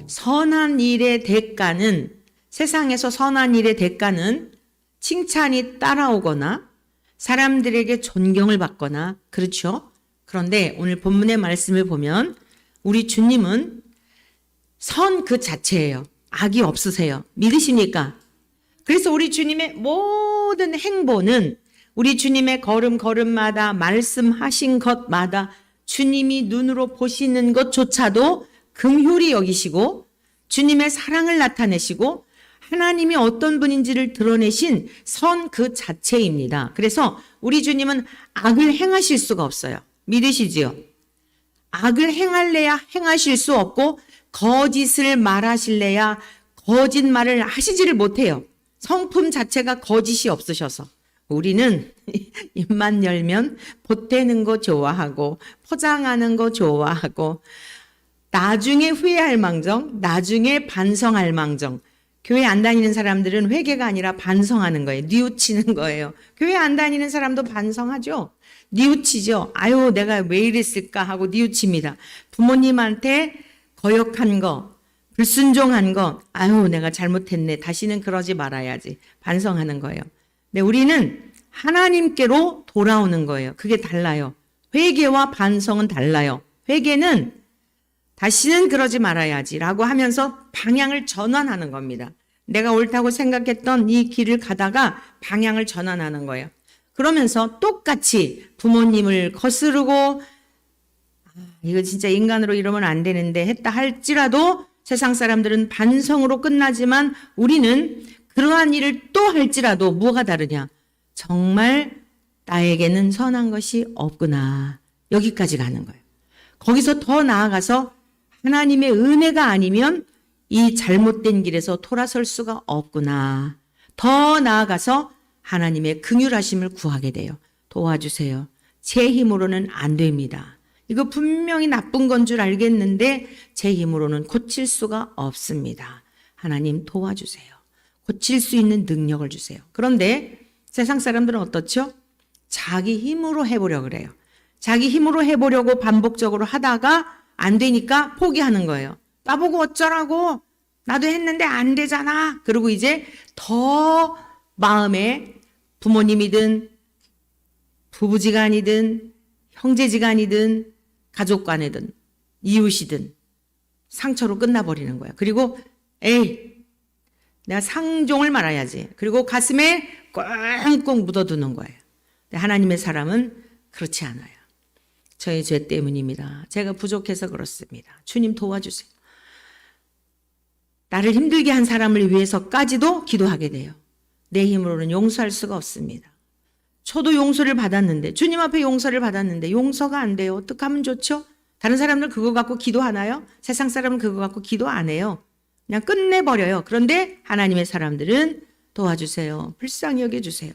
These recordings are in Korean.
선한 일의 대가는, 세상에서 선한 일의 대가는 칭찬이 따라오거나 사람들에게 존경을 받거나 그렇죠. 그런데 오늘 본문의 말씀을 보면 우리 주님은 선 그 자체예요. 악이 없으세요. 믿으십니까? 그래서 우리 주님의 모든 행보는 우리 주님의 걸음걸음마다 말씀하신 것마다 주님이 눈으로 보시는 것조차도 긍휼히 여기시고 주님의 사랑을 나타내시고 하나님이 어떤 분인지를 드러내신 선 그 자체입니다. 그래서 우리 주님은 악을 행하실 수가 없어요. 믿으시지요? 악을 행할래야 행하실 수 없고 거짓을 말하실래야 거짓말을 하시지를 못해요. 성품 자체가 거짓이 없으셔서. 우리는 입만 열면 보태는 거 좋아하고 포장하는 거 좋아하고 나중에 후회할 망정, 나중에 반성할 망정. 교회 안 다니는 사람들은 회개가 아니라 반성하는 거예요. 뉘우치는 거예요. 교회 안 다니는 사람도 반성하죠. 뉘우치죠. 아유, 내가 왜 이랬을까 하고 뉘우칩니다. 부모님한테 거역한 거, 불순종한 거, 아유, 내가 잘못했네. 다시는 그러지 말아야지. 반성하는 거예요. 근데 우리는 하나님께로 돌아오는 거예요. 그게 달라요. 회개와 반성은 달라요. 회개는 다시는 그러지 말아야지라고 하면서 방향을 전환하는 겁니다. 내가 옳다고 생각했던 이 길을 가다가 방향을 전환하는 거예요. 그러면서 똑같이 부모님을 거스르고 이거 진짜 인간으로 이러면 안 되는데 했다 할지라도 세상 사람들은 반성으로 끝나지만 우리는 그러한 일을 또 할지라도 뭐가 다르냐? 정말 나에게는 선한 것이 없구나. 여기까지 가는 거예요. 거기서 더 나아가서 하나님의 은혜가 아니면 이 잘못된 길에서 돌아설 수가 없구나. 더 나아가서 하나님의 긍휼하심을 구하게 돼요. 도와주세요. 제 힘으로는 안 됩니다. 이거 분명히 나쁜 건 줄 알겠는데 제 힘으로는 고칠 수가 없습니다. 하나님 도와주세요. 고칠 수 있는 능력을 주세요. 그런데 세상 사람들은 어떻죠? 자기 힘으로 해보려고 그래요. 자기 힘으로 해보려고 반복적으로 하다가 안 되니까 포기하는 거예요. 나보고 어쩌라고? 나도 했는데 안 되잖아. 그리고 이제 더 마음에 부모님이든 부부지간이든 형제지간이든 가족간이든 이웃이든 상처로 끝나버리는 거예요. 그리고 에이 내가 상종을 말아야지. 그리고 가슴에 꽁꽁 묻어두는 거예요. 근데 하나님의 사람은 그렇지 않아요. 저의 죄 때문입니다. 제가 부족해서 그렇습니다. 주님 도와주세요. 나를 힘들게 한 사람을 위해서까지도 기도하게 돼요. 내 힘으로는 용서할 수가 없습니다. 저도 용서를 받았는데 주님 앞에 용서를 받았는데 용서가 안 돼요. 어떻게 하면 좋죠? 다른 사람들 그거 갖고 기도하나요? 세상 사람은 그거 갖고 기도 안 해요. 그냥 끝내버려요. 그런데 하나님의 사람들은 도와주세요. 불쌍히 여겨주세요.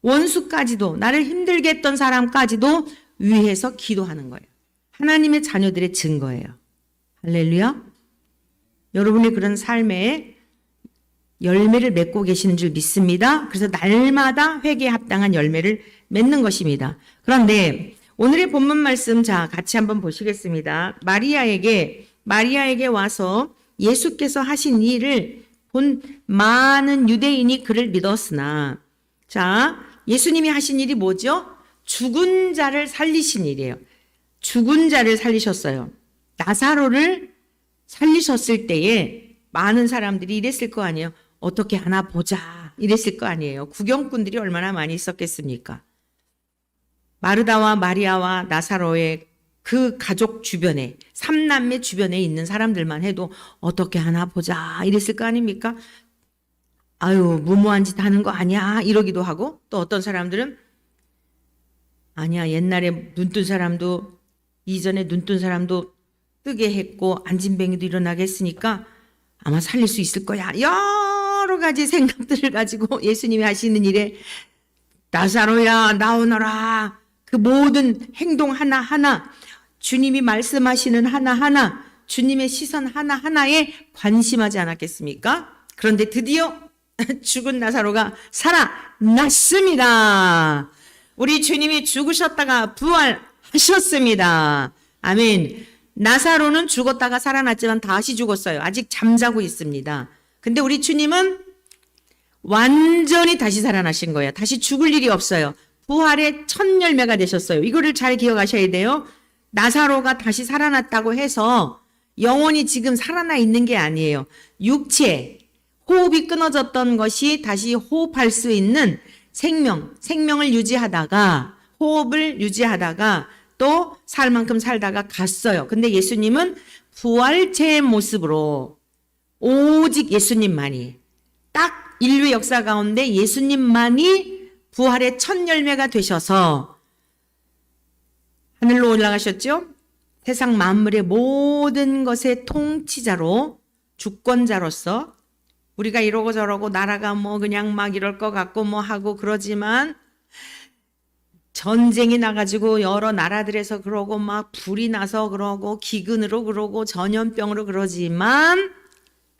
원수까지도 나를 힘들게 했던 사람까지도 위해서 기도하는 거예요. 하나님의 자녀들의 증거예요. 할렐루야. 여러분이 그런 삶에 열매를 맺고 계시는 줄 믿습니다. 그래서 날마다 회개에 합당한 열매를 맺는 것입니다. 그런데 오늘의 본문 말씀 자 같이 한번 보시겠습니다. 마리아에게 와서 예수께서 하신 일을 본 많은 유대인이 그를 믿었으나 자 예수님이 하신 일이 뭐죠? 죽은 자를 살리신 일이에요. 죽은 자를 살리셨어요. 나사로를 살리셨을 때에 많은 사람들이 이랬을 거 아니에요. 어떻게 하나 보자 이랬을 거 아니에요. 구경꾼들이 얼마나 많이 있었겠습니까? 마르다와 마리아와 나사로의 그 가족 주변에 삼남매 주변에 있는 사람들만 해도 어떻게 하나 보자 이랬을 거 아닙니까? 아유 무모한 짓 하는 거 아니야 이러기도 하고 또 어떤 사람들은 아니야 옛날에 눈뜬 사람도 이전에 눈뜬 사람도 뜨게 했고 안진뱅이도 일어나게 했으니까 아마 살릴 수 있을 거야. 여러 가지 생각들을 가지고 예수님이 하시는 일에 나사로야 나오너라 그 모든 행동 하나하나 주님이 말씀하시는 하나하나 주님의 시선 하나하나에 관심하지 않았겠습니까? 그런데 드디어 죽은 나사로가 살아났습니다. 우리 주님이 죽으셨다가 부활하셨습니다. 아멘. 나사로는 죽었다가 살아났지만 다시 죽었어요. 아직 잠자고 있습니다. 근데 우리 주님은 완전히 다시 살아나신 거예요. 다시 죽을 일이 없어요. 부활의 첫 열매가 되셨어요. 이거를 잘 기억하셔야 돼요. 나사로가 다시 살아났다고 해서 영혼이 지금 살아나 있는 게 아니에요. 육체, 호흡이 끊어졌던 것이 다시 호흡할 수 있는 생명을 유지하다가, 호흡을 유지하다가 또 살 만큼 살다가 갔어요. 근데 예수님은 부활체의 모습으로 오직 예수님만이, 딱 인류 역사 가운데 예수님만이 부활의 첫 열매가 되셔서 하늘로 올라가셨죠? 세상 만물의 모든 것의 통치자로, 주권자로서, 우리가 이러고 저러고 나라가 뭐 그냥 막 이럴 것 같고 뭐 하고 그러지만, 전쟁이 나가지고 여러 나라들에서 그러고 막 불이 나서 그러고 기근으로 그러고 전염병으로 그러지만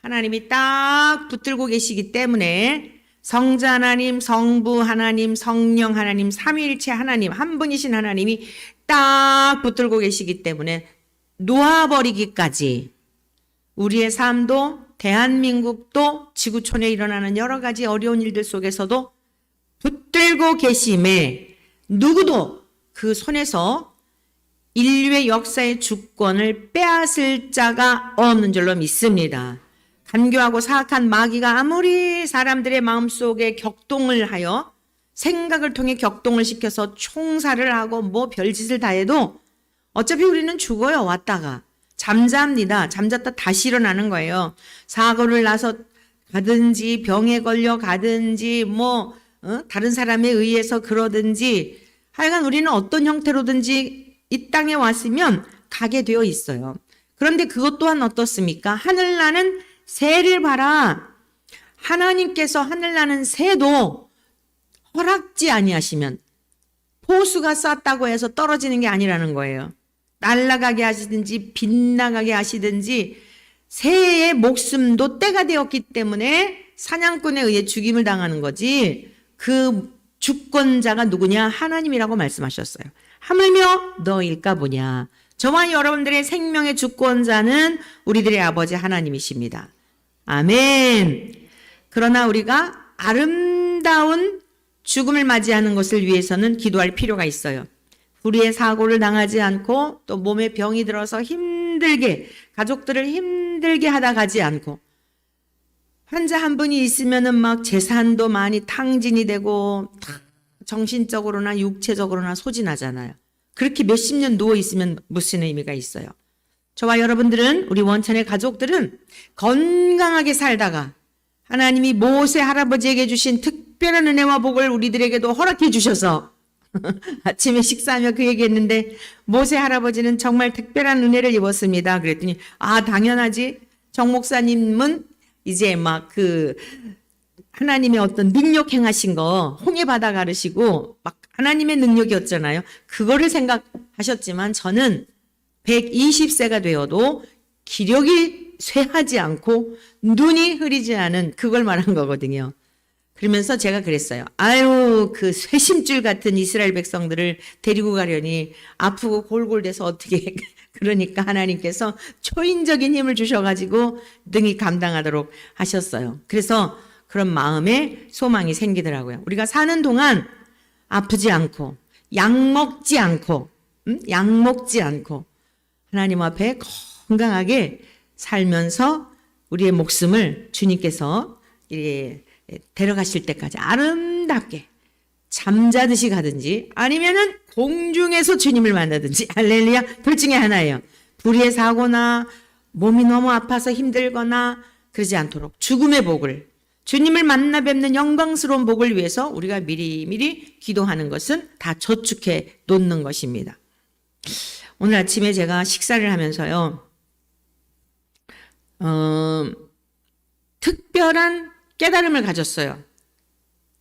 하나님이 딱 붙들고 계시기 때문에 성자 하나님, 성부 하나님, 성령 하나님, 삼위일체 하나님, 한 분이신 하나님이 딱 붙들고 계시기 때문에 놓아버리기까지 우리의 삶도, 대한민국도, 지구촌에 일어나는 여러 가지 어려운 일들 속에서도 붙들고 계심에 누구도 그 손에서 인류의 역사의 주권을 빼앗을 자가 없는 줄로 믿습니다. 간교하고 사악한 마귀가 아무리 사람들의 마음속에 격동을 하여 생각을 통해 격동을 시켜서 총살을 하고 뭐 별짓을 다 해도 어차피 우리는 죽어요. 왔다가 잠잡니다. 잠잤다 다시 일어나는 거예요. 사고를 나서 가든지 병에 걸려 가든지 뭐 다른 사람에 의해서 그러든지 하여간 우리는 어떤 형태로든지 이 땅에 왔으면 가게 되어 있어요. 그런데 그것 또한 어떻습니까? 하늘나는 새를 봐라. 하나님께서 하늘나는 새도 허락지 아니하시면 포수가 쐈다고 해서 떨어지는 게 아니라는 거예요. 날아가게 하시든지 빗나가게 하시든지 새의 목숨도 때가 되었기 때문에 사냥꾼에 의해 죽임을 당하는 거지, 그 주권자가 누구냐? 하나님이라고 말씀하셨어요. 하물며 너일까 보냐. 저와 여러분들의 생명의 주권자는 우리들의 아버지 하나님이십니다. 아멘. 그러나 우리가 아름다운 죽음을 맞이하는 것을 위해서는 기도할 필요가 있어요. 불의의 사고를 당하지 않고 또 몸에 병이 들어서 힘들게, 가족들을 힘들게 하다 가지 않고, 환자 한 분이 있으면은 막 재산도 많이 탕진이 되고 정신적으로나 육체적으로나 소진하잖아요. 그렇게 몇십 년 누워 있으면 무슨 의미가 있어요? 저와 여러분들은, 우리 원천의 가족들은 건강하게 살다가 하나님이 모세 할아버지에게 주신 특별한 은혜와 복을 우리들에게도 허락해 주셔서 아침에 식사하며 그 얘기했는데, 모세 할아버지는 정말 특별한 은혜를 입었습니다. 그랬더니 당연하지. 정 목사님은 이제 막 하나님의 어떤 능력 행하신 거 홍해 바다 가르시고 막 하나님의 능력이었잖아요. 그거를 생각하셨지만 저는 120세가 되어도 기력이 쇠하지 않고 눈이 흐리지 않은 그걸 말한 거거든요. 그러면서 제가 그랬어요. 아유, 그 쇠심줄 같은 이스라엘 백성들을 데리고 가려니 아프고 골골대서 어떻게 그러니까 하나님께서 초인적인 힘을 주셔가지고 능히 감당하도록 하셨어요. 그래서 그런 마음에 소망이 생기더라고요. 우리가 사는 동안 아프지 않고 약 먹지 않고 하나님 앞에 건강하게 살면서 우리의 목숨을 주님께서 데려가실 때까지 아름답게 잠자듯이 가든지 아니면은 공중에서 주님을 만나든지, 할렐루야, 둘 중에 하나예요. 불의의 사고나 몸이 너무 아파서 힘들거나 그러지 않도록 죽음의 복을, 주님을 만나 뵙는 영광스러운 복을 위해서 우리가 미리미리 기도하는 것은 다 저축해 놓는 것입니다. 오늘 아침에 제가 식사를 하면서요, 특별한 깨달음을 가졌어요.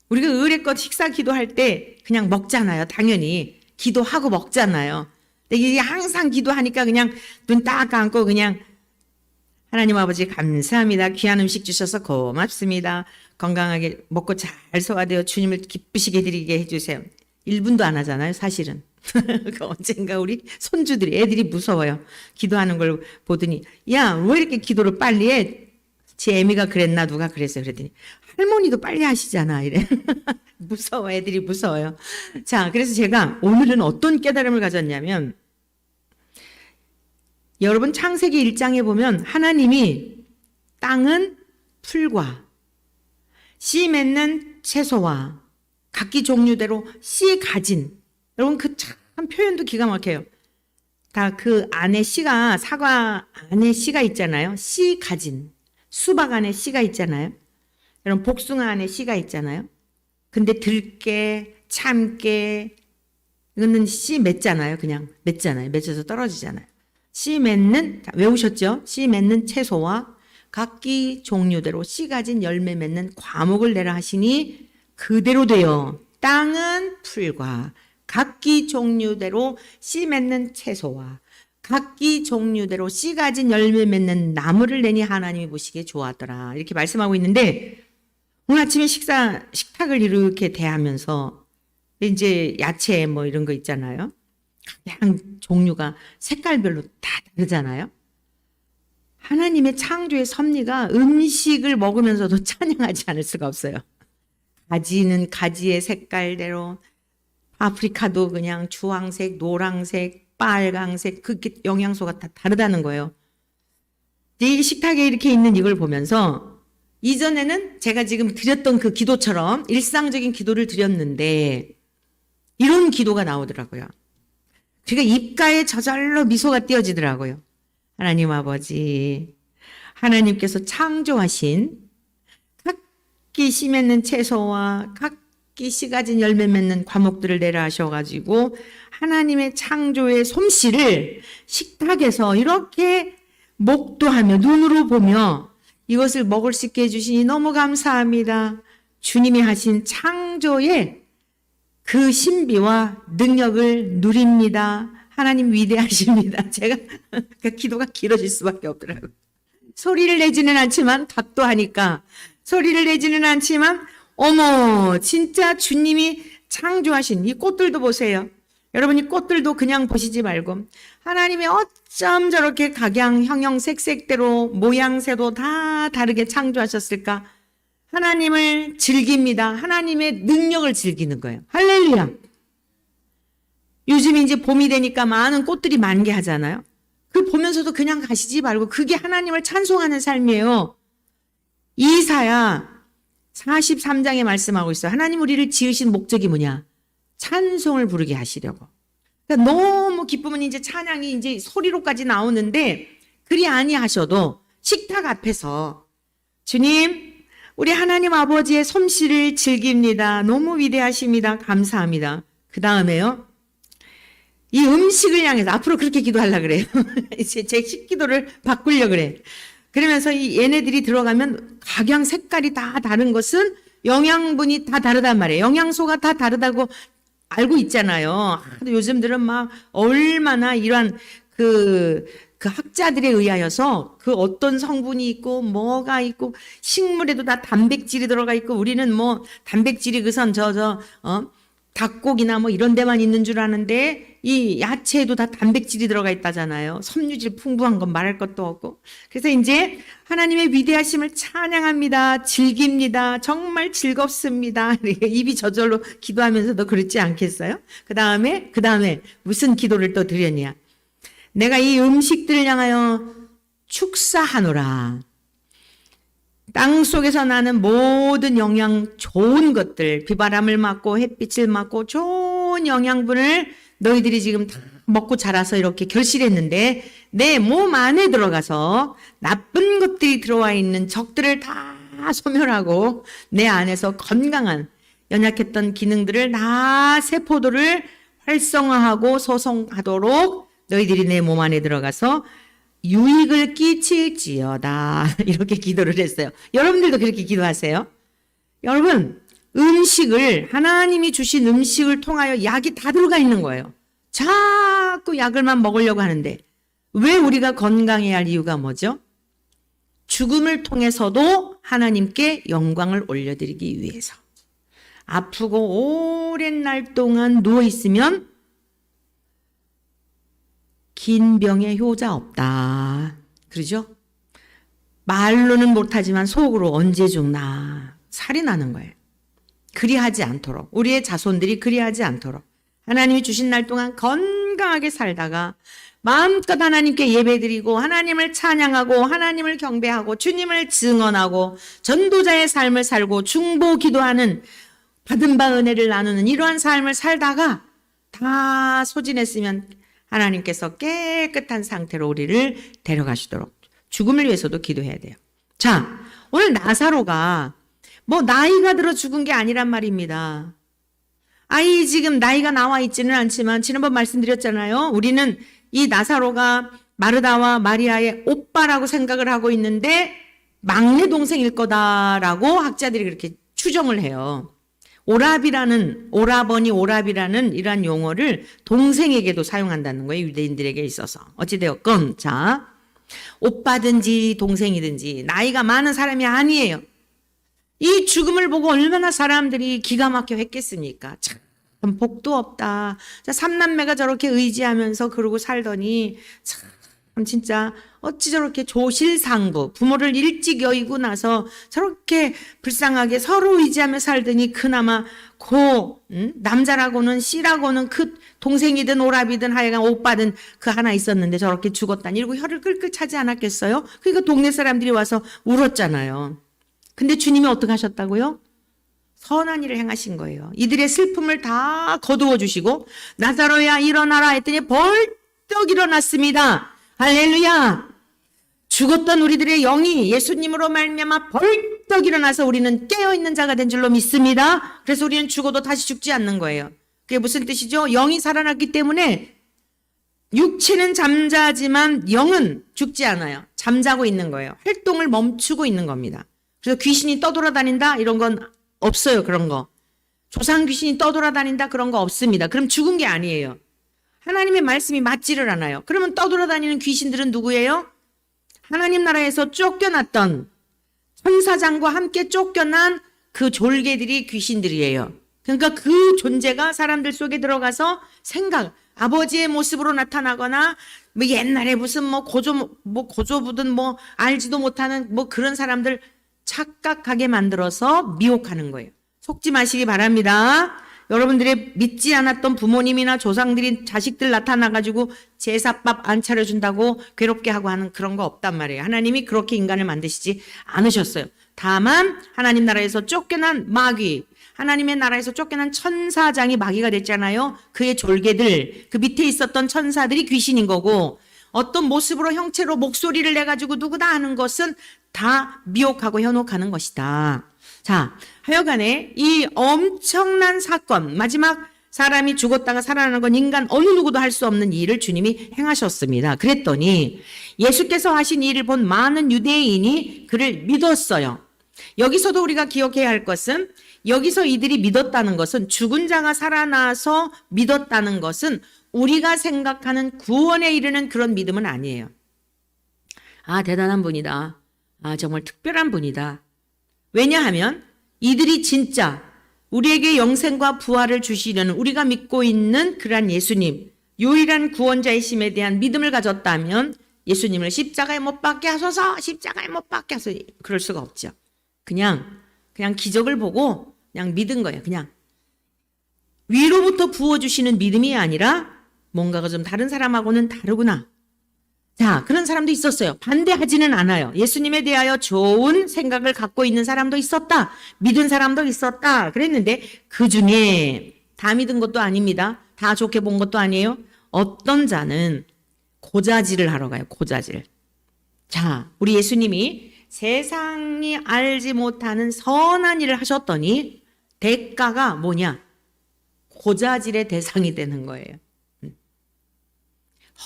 우리가 의례껏 식사 기도할 때 그냥 먹잖아요. 당연히 기도하고 먹잖아요. 근데 이게 항상 기도하니까 그냥 눈 딱 감고 그냥 하나님 아버지 감사합니다. 귀한 음식 주셔서 고맙습니다. 건강하게 먹고 잘 소화되어 주님을 기쁘시게 드리게 해주세요. 1분도 안 하잖아요, 사실은. 언젠가 우리 손주들이, 애들이 무서워요. 기도하는 걸 보더니, 야, 왜 이렇게 기도를 빨리 해? 제 애미가 그랬나 누가 그랬어요. 그랬더니 할머니도 빨리 하시잖아 이래. 무서워, 애들이 무서워요. 자, 그래서 제가 오늘은 어떤 깨달음을 가졌냐면, 여러분 창세기 1장에 보면 하나님이 땅은 풀과 씨 맺는 채소와 각기 종류대로 씨 가진, 여러분 그 참 표현도 기가 막혀요. 다 그 안에 씨가, 사과 안에 씨가 있잖아요. 씨 가진, 수박 안에 씨가 있잖아요. 여러분 복숭아 안에 씨가 있잖아요. 근데 들깨, 참깨 이거는 씨 맺잖아요. 그냥 맺잖아요. 맺어서 떨어지잖아요. 씨 맺는, 외우셨죠? 씨 맺는 채소와 각기 종류대로 씨 가진 열매 맺는 과목을 내라 하시니 그대로 되어 땅은 풀과 각기 종류대로 씨 맺는 채소와 각기 종류대로 씨 가진 열매 맺는 나무를 내니 하나님이 보시기에 좋아하더라. 이렇게 말씀하고 있는데, 오늘 아침에 식탁을 이렇게 대하면서 이제 야채 뭐 이런 거 있잖아요. 그냥 종류가 색깔별로 다 다르잖아요. 하나님의 창조의 섭리가 음식을 먹으면서도 찬양하지 않을 수가 없어요. 가지는 가지의 색깔대로, 아프리카도 그냥 주황색, 노란색, 빨강색, 그게 영양소가 다 다르다는 거예요. 이 식탁에 이렇게 있는 이걸 보면서, 이전에는 제가 지금 드렸던 그 기도처럼 일상적인 기도를 드렸는데 이런 기도가 나오더라고요. 그러니까 입가에 저절로 미소가 띄어지더라고요. 하나님 아버지, 하나님께서 창조하신 각기 씨 맺는 채소와 각기 씨 가진 열매 맺는 과목들을 내라 하셔가지고 하나님의 창조의 솜씨를 식탁에서 이렇게 목도하며 눈으로 보며 이것을 먹을 수 있게 해주시니 너무 감사합니다. 주님이 하신 창조의 그 신비와 능력을 누립니다. 하나님 위대하십니다. 제가 기도가 길어질 수밖에 없더라고요. 소리를 내지는 않지만 각도하니까, 소리를 내지는 않지만 어머 진짜 주님이 창조하신 이 꽃들도 보세요. 여러분 이 꽃들도 그냥 보시지 말고 하나님이 어쩜 저렇게 각양 형형색색대로 모양새도 다 다르게 창조하셨을까? 하나님을 즐깁니다. 하나님의 능력을 즐기는 거예요. 할렐루야. 요즘 이제 봄이 되니까 많은 꽃들이 만개하잖아요. 그 보면서도 그냥 가시지 말고 그게 하나님을 찬송하는 삶이에요. 이사야 43장에 말씀하고 있어요. 하나님 우리를 지으신 목적이 뭐냐? 찬송을 부르게 하시려고. 그러니까 너무 기쁘면 이제 찬양이 이제 소리로까지 나오는데, 그리 아니하셔도 식탁 앞에서 주님, 우리 하나님 아버지의 솜씨를 즐깁니다. 너무 위대하십니다. 감사합니다. 그 다음에요, 이 음식을 향해서 앞으로 그렇게 기도하려고 그래요. 이제 제 식기도를 바꾸려고 그래. 그러면서 이 얘네들이 들어가면 각양 색깔이 다 다른 것은 영양분이 다 다르단 말이에요. 영양소가 다 다르다고 알고 있잖아요. 요즘들은 막 얼마나 이러한 그 학자들에 의하여서 그 어떤 성분이 있고 뭐가 있고 식물에도 다 단백질이 들어가 있고, 우리는 뭐 단백질이 그선 닭고기나 뭐 이런 데만 있는 줄 아는데 이 야채에도 다 단백질이 들어가 있다잖아요. 섬유질 풍부한 건 말할 것도 없고. 그래서 이제 하나님의 위대하심을 찬양합니다. 즐깁니다. 정말 즐겁습니다. 입이 저절로 기도하면서도 그렇지 않겠어요? 그 다음에 무슨 기도를 또 드렸냐? 내가 이 음식들을 향하여 축사하노라. 땅 속에서 나는 모든 영양 좋은 것들, 비바람을 맞고 햇빛을 맞고 좋은 영양분을 너희들이 지금 다 먹고 자라서 이렇게 결실했는데, 내 몸 안에 들어가서 나쁜 것들이 들어와 있는 적들을 다 소멸하고 내 안에서 건강한 연약했던 기능들을 다 세포들을 활성화하고 소성하도록 너희들이 내 몸 안에 들어가서 유익을 끼칠지어다. 이렇게 기도를 했어요. 여러분들도 그렇게 기도하세요. 여러분, 음식을, 하나님이 주신 음식을 통하여 약이 다 들어가 있는 거예요. 자꾸 약을만 먹으려고 하는데 왜 우리가 건강해야 할 이유가 뭐죠? 죽음을 통해서도 하나님께 영광을 올려드리기 위해서. 아프고 오랜 날 동안 누워있으면 긴 병에 효자 없다. 그러죠? 말로는 못하지만 속으로 언제 죽나 살이 나는 거예요. 그리하지 않도록, 우리의 자손들이 그리하지 않도록 하나님이 주신 날 동안 건강하게 살다가 마음껏 하나님께 예배드리고 하나님을 찬양하고 하나님을 경배하고 주님을 증언하고 전도자의 삶을 살고 중보 기도하는 받은 바 은혜를 나누는 이러한 삶을 살다가 다 소진했으면 하나님께서 깨끗한 상태로 우리를 데려가시도록 죽음을 위해서도 기도해야 돼요. 자, 오늘 나사로가 뭐 나이가 들어 죽은 게 아니란 말입니다. 아이 지금 나이가 나와 있지는 않지만 지난번 말씀드렸잖아요. 우리는 이 나사로가 마르다와 마리아의 오빠라고 생각을 하고 있는데 막내 동생일 거다라고 학자들이 그렇게 추정을 해요. 오라버니 오랍이라는 이러한 용어를 동생에게도 사용한다는 거예요. 유대인들에게 있어서. 어찌되었건 자, 오빠든지 동생이든지 나이가 많은 사람이 아니에요. 이 죽음을 보고 얼마나 사람들이 기가 막혀 했겠습니까? 참 복도 없다. 자, 삼남매가 저렇게 의지하면서 그러고 살더니 참 진짜 어찌 저렇게 조실상부 부모를 일찍 여의고 나서 저렇게 불쌍하게 서로 의지하며 살더니 그나마 남자라고는 씨라고는 그 동생이든 오랍이든 하여간 오빠든 그 하나 있었는데 저렇게 죽었다니 이러고 혀를 끌끌 차지 않았겠어요? 그러니까 동네 사람들이 와서 울었잖아요. 근데 주님이 어떻게 하셨다고요? 선한 일을 행하신 거예요. 이들의 슬픔을 다 거두어 주시고 나사로야 일어나라 했더니 벌떡 일어났습니다. 할렐루야. 죽었던 우리들의 영이 예수님으로 말미암아 벌떡 일어나서 우리는 깨어있는 자가 된 줄로 믿습니다. 그래서 우리는 죽어도 다시 죽지 않는 거예요. 그게 무슨 뜻이죠? 영이 살아났기 때문에 육체는 잠자지만 영은 죽지 않아요. 잠자고 있는 거예요. 활동을 멈추고 있는 겁니다. 그래서 귀신이 떠돌아다닌다 이런 건 없어요. 그런 거. 조상 귀신이 떠돌아다닌다 그런 거 없습니다. 그럼 죽은 게 아니에요. 하나님의 말씀이 맞지를 않아요. 그러면 떠돌아다니는 귀신들은 누구예요? 하나님 나라에서 쫓겨났던 천사장과 함께 쫓겨난 그 졸개들이 귀신들이에요. 그러니까 그 존재가 사람들 속에 들어가서 아버지의 모습으로 나타나거나 뭐 옛날에 무슨 고조부든 뭐 알지도 못하는 뭐 그런 사람들 착각하게 만들어서 미혹하는 거예요. 속지 마시기 바랍니다. 여러분들이 믿지 않았던 부모님이나 조상들이 자식들 나타나가지고 제사밥 안 차려준다고 괴롭게 하고 하는 그런 거 없단 말이에요. 하나님이 그렇게 인간을 만드시지 않으셨어요. 다만 하나님 나라에서 쫓겨난 마귀, 하나님의 나라에서 쫓겨난 천사장이 마귀가 됐잖아요. 그의 졸개들, 그 밑에 있었던 천사들이 귀신인 거고 어떤 모습으로 형체로 목소리를 내가지고 누구다 하는 것은 다 미혹하고 현혹하는 것이다. 자, 하여간에 이 엄청난 사건, 마지막 사람이 죽었다가 살아나는 건 인간 어느 누구도 할 수 없는 일을 주님이 행하셨습니다. 그랬더니 예수께서 하신 일을 본 많은 유대인이 그를 믿었어요. 여기서도 우리가 기억해야 할 것은 여기서 이들이 믿었다는 것은 죽은 자가 살아나서 믿었다는 것은 우리가 생각하는 구원에 이르는 그런 믿음은 아니에요. 아, 대단한 분이다. 아, 정말 특별한 분이다. 왜냐하면 이들이 진짜 우리에게 영생과 부활을 주시려는 우리가 믿고 있는 그러한 예수님, 유일한 구원자이심에 대한 믿음을 가졌다면 예수님을 십자가에 못 박게 하소서, 십자가에 못 박게 하소서 그럴 수가 없죠. 그냥 기적을 보고 그냥 믿은 거예요. 그냥 위로부터 부어주시는 믿음이 아니라 뭔가가 좀 다른 사람하고는 다르구나. 자, 그런 사람도 있었어요. 반대하지는 않아요. 예수님에 대하여 좋은 생각을 갖고 있는 사람도 있었다. 믿은 사람도 있었다. 그랬는데 그 중에 다 믿은 것도 아닙니다. 다 좋게 본 것도 아니에요. 어떤 자는 고자질을 하러 가요. 고자질. 자, 우리 예수님이 세상이 알지 못하는 선한 일을 하셨더니 대가가 뭐냐? 고자질의 대상이 되는 거예요.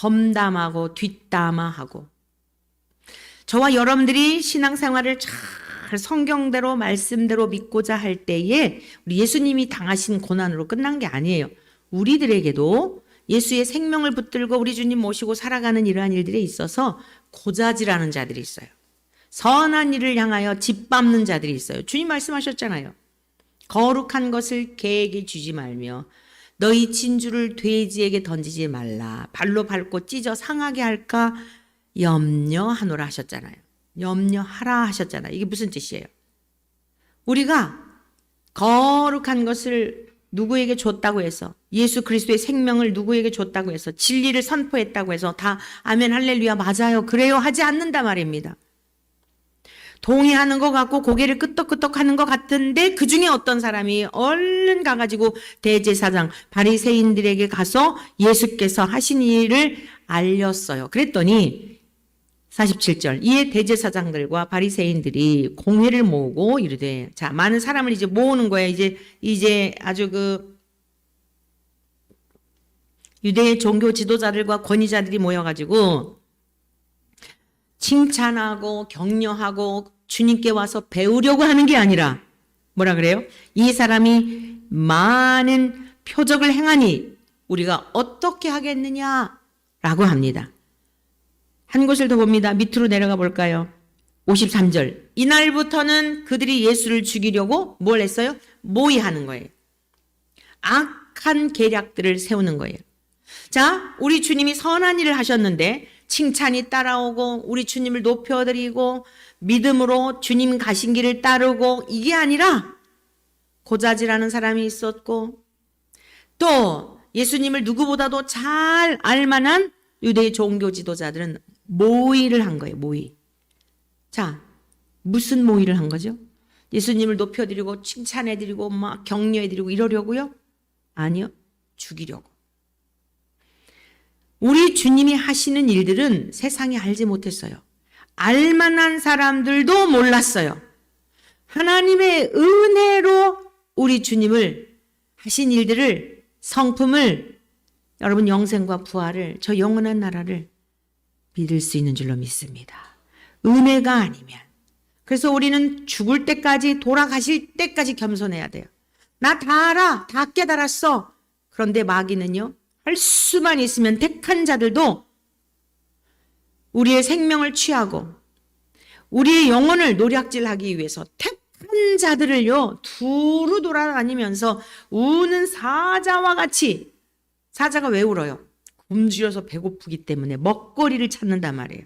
험담하고 뒷담화하고. 저와 여러분들이 신앙생활을 잘 성경대로 말씀대로 믿고자 할 때에 우리 예수님이 당하신 고난으로 끝난 게 아니에요. 우리들에게도 예수의 생명을 붙들고 우리 주님 모시고 살아가는 이러한 일들에 있어서 고자질하는 자들이 있어요. 선한 일을 향하여 짓밟는 자들이 있어요. 주님 말씀하셨잖아요. 거룩한 것을 개에게 주지 말며 너희 진주를 돼지에게 던지지 말라. 발로 밟고 찢어 상하게 할까 염려하노라 하셨잖아요. 염려하라 하셨잖아요. 이게 무슨 뜻이에요? 우리가 거룩한 것을 누구에게 줬다고 해서, 예수 그리스도의 생명을 누구에게 줬다고 해서, 진리를 선포했다고 해서 다 아멘 할렐루야 맞아요 그래요 하지 않는다 말입니다. 동의하는 것 같고 고개를 끄덕끄덕 하는 것 같은데 그 중에 어떤 사람이 얼른 가가지고 대제사장 바리새인들에게 가서 예수께서 하신 일을 알렸어요. 그랬더니 47절 이에 대제사장들과 바리새인들이 공회를 모으고 이르되, 자, 많은 사람을 이제 모으는 거예요. 이제 아주 그 유대의 종교 지도자들과 권위자들이 모여가지고 칭찬하고 격려하고 주님께 와서 배우려고 하는 게 아니라 뭐라 그래요? 이 사람이 많은 표적을 행하니 우리가 어떻게 하겠느냐라고 합니다. 한 곳을 더 봅니다. 밑으로 내려가 볼까요? 53절. 이날부터는 그들이 예수를 죽이려고 뭘 했어요? 모의하는 거예요. 악한 계략들을 세우는 거예요. 자, 우리 주님이 선한 일을 하셨는데 칭찬이 따라오고 우리 주님을 높여드리고 믿음으로 주님 가신 길을 따르고 이게 아니라 고자질하는 사람이 있었고 또 예수님을 누구보다도 잘 알만한 유대의 종교 지도자들은 모의를 한 거예요. 모의. 자, 무슨 모의를 한 거죠? 예수님을 높여드리고 칭찬해드리고 막 격려해드리고 이러려고요? 아니요. 죽이려고. 우리 주님이 하시는 일들은 세상이 알지 못했어요. 알만한 사람들도 몰랐어요. 하나님의 은혜로 우리 주님을 하신 일들을, 성품을, 여러분 영생과 부활을, 저 영원한 나라를 믿을 수 있는 줄로 믿습니다. 은혜가 아니면. 그래서 우리는 죽을 때까지, 돌아가실 때까지 겸손해야 돼요. 나 다 알아. 다 깨달았어. 그런데 마귀는요, 할 수만 있으면 택한 자들도 우리의 생명을 취하고 우리의 영혼을 노략질하기 위해서 택한 자들을요, 두루 돌아다니면서 우는 사자와 같이, 사자가 왜 울어요? 굶주려서 배고프기 때문에 먹거리를 찾는단 말이에요.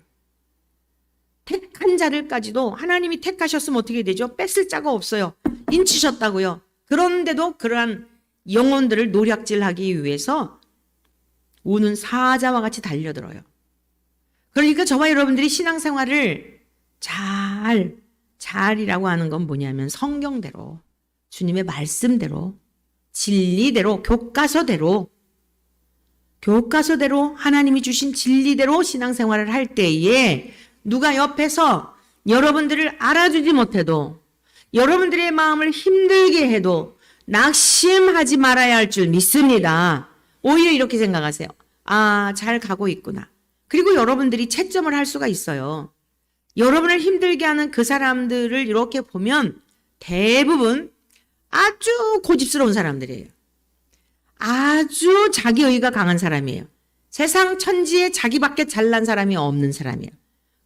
택한 자들까지도 하나님이 택하셨으면 어떻게 되죠? 뺏을 자가 없어요. 인치셨다고요. 그런데도 그러한 영혼들을 노략질하기 위해서 우는 사자와 같이 달려들어요. 그러니까 저와 여러분들이 신앙생활을 잘이라고 하는 건 뭐냐면 성경대로, 주님의 말씀대로, 진리대로, 교과서대로 하나님이 주신 진리대로 신앙생활을 할 때에 누가 옆에서 여러분들을 알아주지 못해도, 여러분들의 마음을 힘들게 해도 낙심하지 말아야 할 줄 믿습니다. 오히려 이렇게 생각하세요. 아, 잘 가고 있구나. 그리고 여러분들이 채점을 할 수가 있어요. 여러분을 힘들게 하는 그 사람들을 이렇게 보면 대부분 아주 고집스러운 사람들이에요. 아주 자기의가 강한 사람이에요. 세상 천지에 자기밖에 잘난 사람이 없는 사람이에요.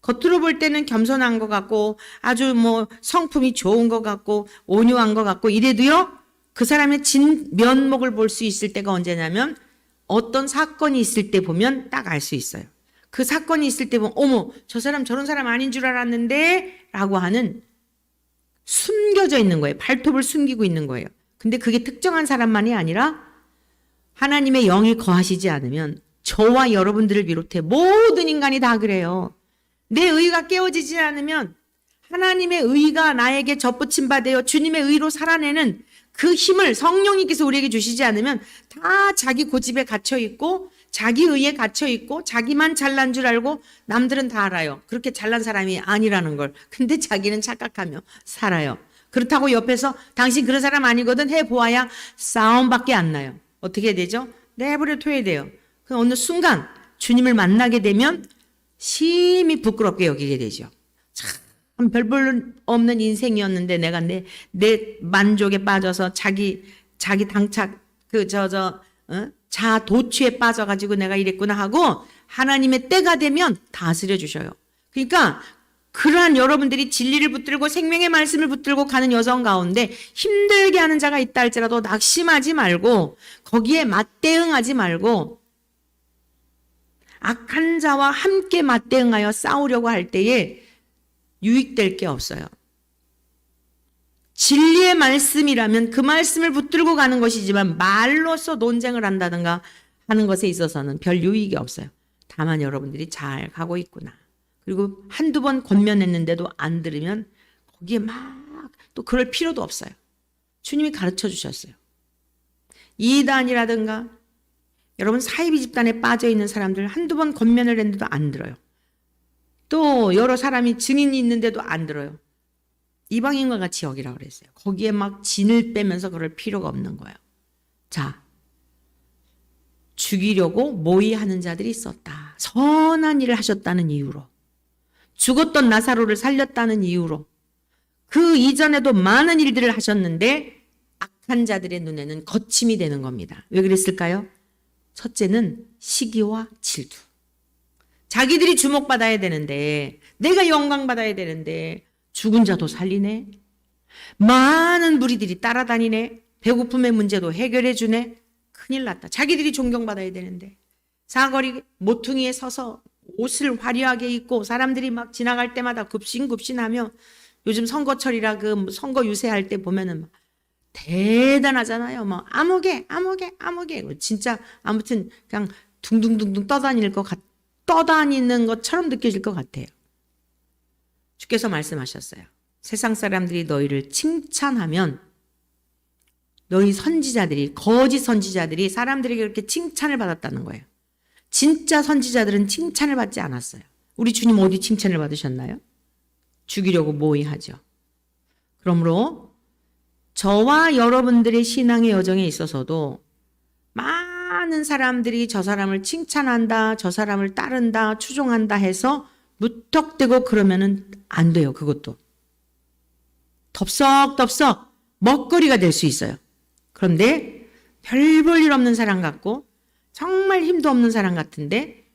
겉으로 볼 때는 겸손한 것 같고 아주 뭐 성품이 좋은 것 같고 온유한 것 같고 이래도요, 그 사람의 진 면목을 볼 수 있을 때가 언제냐면 어떤 사건이 있을 때 보면 딱 알 수 있어요. 그 사건이 있을 때 보면 어머, 저 사람 저런 사람 아닌 줄 알았는데 라고 하는, 숨겨져 있는 거예요. 발톱을 숨기고 있는 거예요. 근데 그게 특정한 사람만이 아니라 하나님의 영이 거하시지 않으면 저와 여러분들을 비롯해 모든 인간이 다 그래요. 내 의가 깨어지지 않으면, 하나님의 의가 나에게 접붙임 받아요. 주님의 의로 살아내는 그 힘을 성령님께서 우리에게 주시지 않으면 다 자기 고집에 갇혀있고 자기 의에 갇혀있고 자기만 잘난 줄 알고 남들은 다 알아요. 그렇게 잘난 사람이 아니라는 걸. 근데 자기는 착각하며 살아요. 그렇다고 옆에서 당신 그런 사람 아니거든 해보아야 싸움밖에 안 나요. 어떻게 되죠? 내버려 둬야 돼요. 그 어느 순간 주님을 만나게 되면 심히 부끄럽게 여기게 되죠. 참 별 없는 인생이었는데 내가 내 만족에 빠져서 자기 당착 자 도취에 빠져가지고 내가 이랬구나 하고 하나님의 때가 되면 다스려 주셔요. 그러니까 그러한 여러분들이 진리를 붙들고 생명의 말씀을 붙들고 가는 여정 가운데 힘들게 하는 자가 있다 할지라도 낙심하지 말고 거기에 맞대응하지 말고 악한 자와 함께 맞대응하여 싸우려고 할 때에 유익될 게 없어요. 진리의 말씀이라면 그 말씀을 붙들고 가는 것이지만 말로써 논쟁을 한다든가 하는 것에 있어서는 별 유익이 없어요. 다만 여러분들이 잘 가고 있구나. 그리고 한두 번 권면했는데도 안 들으면 거기에 막 또 그럴 필요도 없어요. 주님이 가르쳐 주셨어요. 이단이라든가 여러분 사이비 집단에 빠져 있는 사람들 한두 번 권면을 했는데도 안 들어요. 또 여러 사람이 증인이 있는데도 안 들어요. 이방인과 같이 여기라고 그랬어요. 거기에 막 진을 빼면서 그럴 필요가 없는 거예요. 자, 죽이려고 모의하는 자들이 있었다. 선한 일을 하셨다는 이유로. 죽었던 나사로를 살렸다는 이유로. 그 이전에도 많은 일들을 하셨는데 악한 자들의 눈에는 거침이 되는 겁니다. 왜 그랬을까요? 첫째는 시기와 질투. 자기들이 주목받아야 되는데, 내가 영광받아야 되는데 죽은 자도 살리네. 많은 무리들이 따라다니네. 배고픔의 문제도 해결해 주네. 큰일 났다. 자기들이 존경받아야 되는데 사거리 모퉁이에 서서 옷을 화려하게 입고 사람들이 막 지나갈 때마다 굽신굽신하며, 요즘 선거철이라 그 선거 유세할 때 보면은 막 대단하잖아요. 뭐 아무개 진짜 아무튼 그냥 둥둥둥둥 떠다니는 것처럼 느껴질 것 같아요. 주께서 말씀하셨어요. 세상 사람들이 너희를 칭찬하면 너희 선지자들이, 거짓 선지자들이 사람들에게 그렇게 칭찬을 받았다는 거예요. 진짜 선지자들은 칭찬을 받지 않았어요. 우리 주님 어디 칭찬을 받으셨나요? 죽이려고 모의하죠. 그러므로 저와 여러분들의 신앙의 여정에 있어서도 많은 사람들이 저 사람을 칭찬한다, 저 사람을 따른다, 추종한다 해서 무턱대고 그러면은 안 돼요. 그것도 덥석덥석 먹거리가 될 수 있어요. 그런데 별 볼 일 없는 사람 같고 정말 힘도 없는 사람 같은데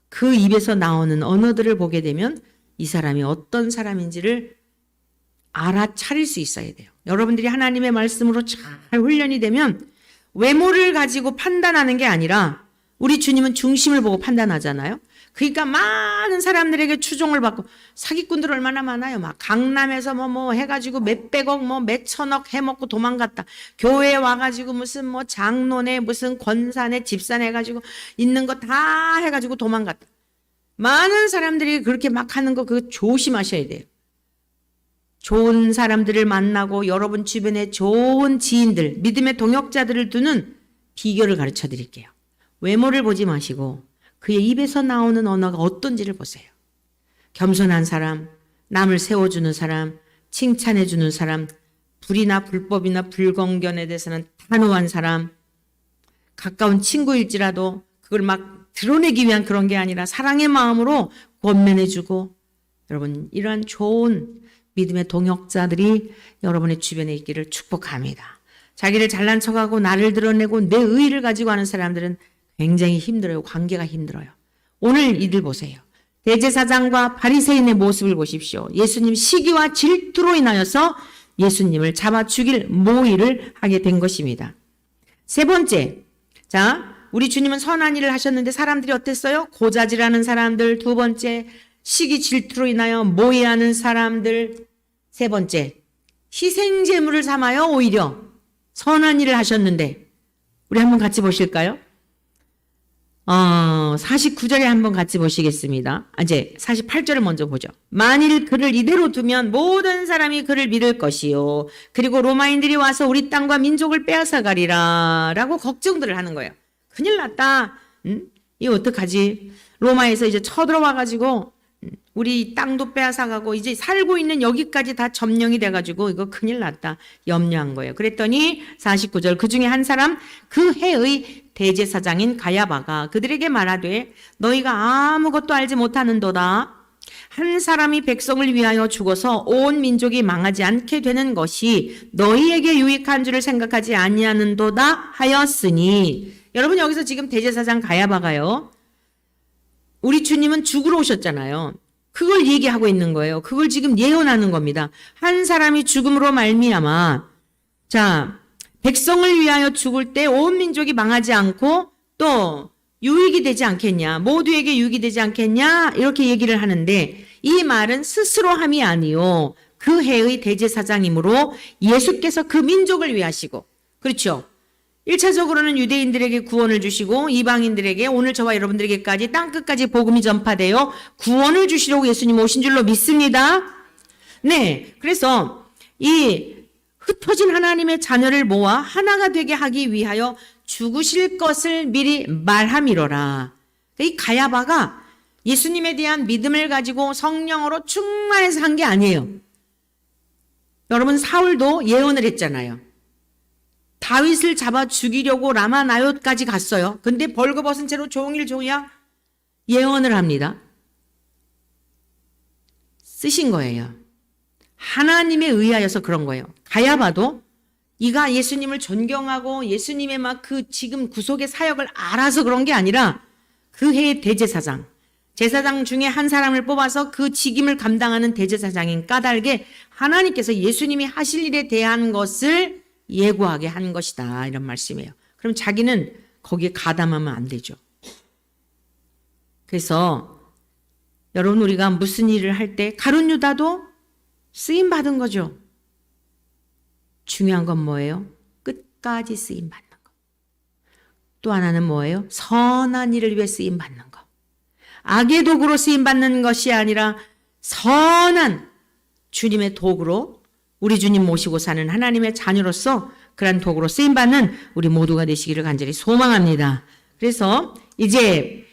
그 입에서 나오는 언어들을 보게 되면 이 사람이 어떤 사람인지를 알아차릴 수 있어야 돼요. 여러분들이 하나님의 말씀으로 잘 훈련이 되면 외모를 가지고 판단하는 게 아니라, 우리 주님은 중심을 보고 판단하잖아요. 그러니까 많은 사람들에게 추종을 받고, 사기꾼들 얼마나 많아요. 막 강남에서 뭐 해가지고 몇백억 몇천억 해먹고 도망갔다. 교회에 와가지고 무슨 장로네 무슨 권사네 집사네 해가지고 있는 거 다 해가지고 도망갔다. 많은 사람들이 그렇게 막 하는 거 그거 조심하셔야 돼요. 좋은 사람들을 만나고 여러분 주변에 좋은 지인들, 믿음의 동역자들을 두는 비결을 가르쳐 드릴게요. 외모를 보지 마시고 그의 입에서 나오는 언어가 어떤지를 보세요. 겸손한 사람, 남을 세워주는 사람, 칭찬해주는 사람, 불이나 불법이나 불공견에 대해서는 단호한 사람, 가까운 친구일지라도 그걸 막 드러내기 위한 그런 게 아니라 사랑의 마음으로 권면해주고, 여러분 이러한 좋은 믿음의 동역자들이 여러분의 주변에 있기를 축복합니다. 자기를 잘난 척하고 나를 드러내고 내 의의를 가지고 하는 사람들은 굉장히 힘들어요. 관계가 힘들어요. 오늘 이들 보세요. 대제사장과 바리새인의 모습을 보십시오. 예수님 시기와 질투로 인하여서 예수님을 잡아 죽일 모의를 하게 된 것입니다. 세 번째, 자, 우리 주님은 선한 일을 하셨는데 사람들이 어땠어요? 고자질하는 사람들. 두 번째, 시기 질투로 인하여 모의하는 사람들. 세 번째, 희생제물을 삼아요. 오히려 선한 일을 하셨는데. 우리 한번 같이 보실까요? 49절에 한번 같이 보시겠습니다. 이제 48절을 먼저 보죠. 만일 그를 이대로 두면 모든 사람이 그를 믿을 것이요, 그리고 로마인들이 와서 우리 땅과 민족을 빼앗아가리라 라고 걱정들을 하는 거예요. 큰일 났다. 이거 어떡하지? 로마에서 이제 쳐들어와가지고 우리 땅도 빼앗아가고 이제 살고 있는 여기까지 다 점령이 돼가지고 이거 큰일 났다. 염려한 거예요. 그랬더니 49절, 그 중에 한 사람 그 해의 대제사장인 가야바가 그들에게 말하되 너희가 아무것도 알지 못하는도다. 한 사람이 백성을 위하여 죽어서 온 민족이 망하지 않게 되는 것이 너희에게 유익한 줄을 생각하지 아니하는도다 하였으니. 여러분 여기서 지금 대제사장 가야바가요, 우리 주님은 죽으러 오셨잖아요. 그걸 얘기하고 있는 거예요. 그걸 지금 예언하는 겁니다. 한 사람이 죽음으로 말미암아 자 백성을 위하여 죽을 때 온 민족이 망하지 않고 또 유익이 되지 않겠냐, 모두에게 유익이 되지 않겠냐 이렇게 얘기를 하는데 이 말은 스스로 함이 아니요 그 해의 대제사장이므로 예수께서 그 민족을 위하시고 그렇죠. 1차적으로는 유대인들에게 구원을 주시고 이방인들에게 오늘 저와 여러분들에게까지 땅끝까지 복음이 전파되어 구원을 주시려고 예수님 오신 줄로 믿습니다. 네, 그래서 이 흩어진 하나님의 자녀를 모아 하나가 되게 하기 위하여 죽으실 것을 미리 말함이로라. 이 가야바가 예수님에 대한 믿음을 가지고 성령으로 충만해서 한 게 아니에요. 여러분 사울도 예언을 했잖아요. 다윗을 잡아 죽이려고 라마나옳까지 갔어요. 근데 벌거벗은 채로 종일 종야 예언을 합니다. 쓰신 거예요. 하나님에 의하여서 그런 거예요. 가야바도 이가 예수님을 존경하고 예수님의 막 그 지금 구속의 사역을 알아서 그런 게 아니라 그 해의 대제사장, 제사장 중에 한 사람을 뽑아서 그 직임을 감당하는 대제사장인 까닭에 하나님께서 예수님이 하실 일에 대한 것을 예고하게 한 것이다. 이런 말씀이에요. 그럼 자기는 거기에 가담하면 안 되죠. 그래서 여러분 우리가 무슨 일을 할 때 가룟 유다도 쓰임 받은 거죠. 중요한 건 뭐예요? 끝까지 쓰임 받는 거. 또 하나는 뭐예요? 선한 일을 위해 쓰임 받는 거. 악의 도구로 쓰임 받는 것이 아니라 선한 주님의 도구로 우리 주님 모시고 사는 하나님의 자녀로서 그런 도구로 쓰임 받는 우리 모두가 되시기를 간절히 소망합니다. 그래서 이제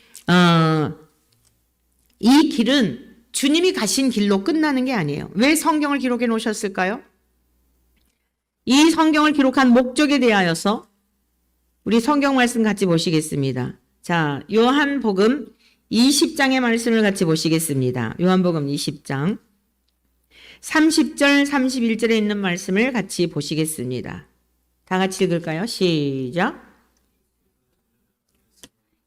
이 길은 주님이 가신 길로 끝나는 게 아니에요. 왜 성경을 기록해 놓으셨을까요? 이 성경을 기록한 목적에 대하여서 우리 성경 말씀 같이 보시겠습니다. 자, 요한복음 20장의 말씀을 같이 보시겠습니다. 요한복음 20장 30절 31절에 있는 말씀을 같이 보시겠습니다. 다 같이 읽을까요? 시작.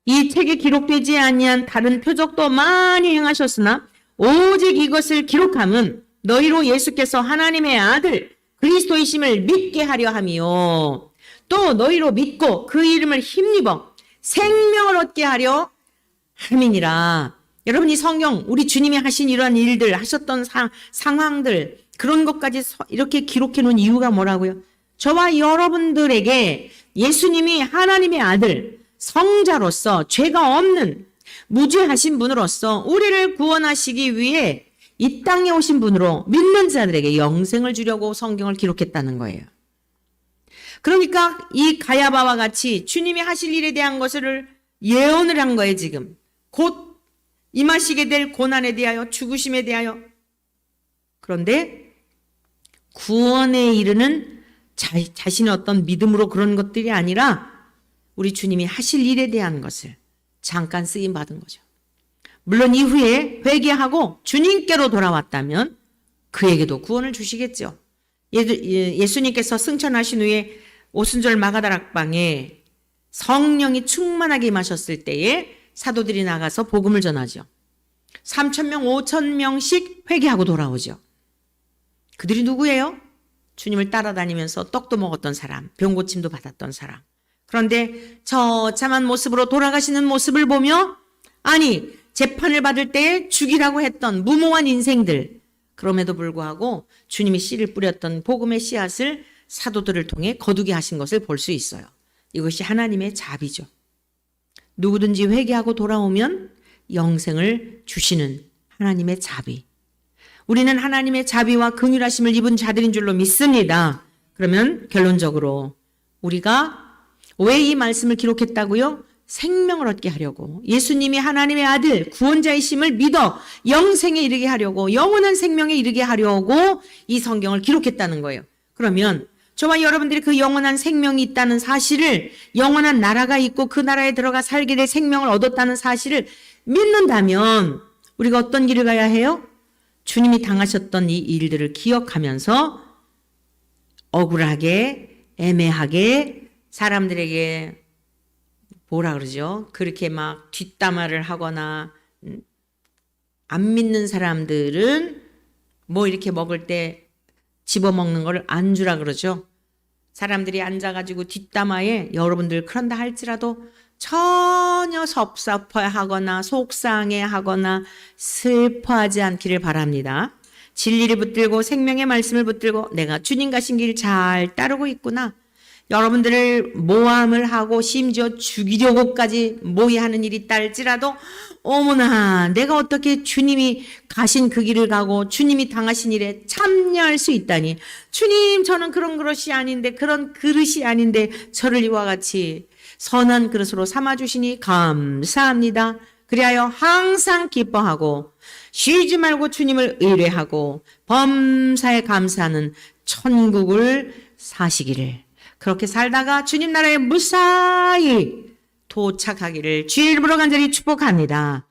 이 책에 기록되지 아니한 다른 표적도 많이 행하셨으나 오직 이것을 기록함은 너희로 예수께서 하나님의 아들 그리스도이심을 믿게 하려 함이요 또 너희로 믿고 그 이름을 힘입어 생명을 얻게 하려 함이니라. 여러분 이 성경 우리 주님이 하신 이러한 일들 하셨던 상황들 그런 것까지 이렇게 기록해 놓은 이유가 뭐라고요? 저와 여러분들에게 예수님이 하나님의 아들 성자로서 죄가 없는 무죄하신 분으로서 우리를 구원하시기 위해 이 땅에 오신 분으로 믿는 자들에게 영생을 주려고 성경을 기록했다는 거예요. 그러니까 이 가야바와 같이 주님이 하실 일에 대한 것을 예언을 한 거예요. 지금 곧 임하시게 될 고난에 대하여 죽으심에 대하여. 그런데 구원에 이르는 자신의 어떤 믿음으로 그런 것들이 아니라 우리 주님이 하실 일에 대한 것을 잠깐 쓰임 받은 거죠. 물론 이후에 회개하고 주님께로 돌아왔다면 그에게도 구원을 주시겠죠. 예수님께서 승천하신 후에 오순절 마가다락방에 성령이 충만하게 임하셨을 때에 사도들이 나가서 복음을 전하죠. 3,000명, 5,000명씩 회개하고 돌아오죠. 그들이 누구예요? 주님을 따라다니면서 떡도 먹었던 사람, 병고침도 받았던 사람. 그런데 처참한 모습으로 돌아가시는 모습을 보며 아니 재판을 받을 때 죽이라고 했던 무모한 인생들, 그럼에도 불구하고 주님이 씨를 뿌렸던 복음의 씨앗을 사도들을 통해 거두게 하신 것을 볼 수 있어요. 이것이 하나님의 자비죠. 누구든지 회개하고 돌아오면 영생을 주시는 하나님의 자비. 우리는 하나님의 자비와 긍휼하심을 입은 자들인 줄로 믿습니다. 그러면 결론적으로 우리가 왜 이 말씀을 기록했다고요? 생명을 얻게 하려고, 예수님이 하나님의 아들 구원자이심을 믿어 영생에 이르게 하려고, 영원한 생명에 이르게 하려고 이 성경을 기록했다는 거예요. 그러면 저와 여러분들이 그 영원한 생명이 있다는 사실을, 영원한 나라가 있고 그 나라에 들어가 살게 될 생명을 얻었다는 사실을 믿는다면 우리가 어떤 길을 가야 해요? 주님이 당하셨던 이 일들을 기억하면서 억울하게, 애매하게 사람들에게 뭐라 그러죠? 그렇게 막 뒷담화를 하거나 안 믿는 사람들은 뭐 이렇게 먹을 때 집어먹는 거를 안주라 그러죠. 사람들이 앉아가지고 뒷담화에 여러분들 그런다 할지라도 전혀 섭섭해하거나 속상해하거나 슬퍼하지 않기를 바랍니다. 진리를 붙들고 생명의 말씀을 붙들고 내가 주님 가신 길 잘 따르고 있구나. 여러분들을 모함을 하고 심지어 죽이려고까지 모의하는 일이 있다 할지라도 어머나 내가 어떻게 주님이 가신 그 길을 가고 주님이 당하신 일에 참여할 수 있다니. 주님 저는 그런 그릇이 아닌데 그런 그릇이 아닌데 저를 이와 같이 선한 그릇으로 삼아주시니 감사합니다. 그리하여 항상 기뻐하고 쉬지 말고 주님을 의뢰하고 범사에 감사하는 천국을 사시기를, 그렇게 살다가 주님 나라에 무사히 도착하기를 주의 이름으로 간절히 축복합니다.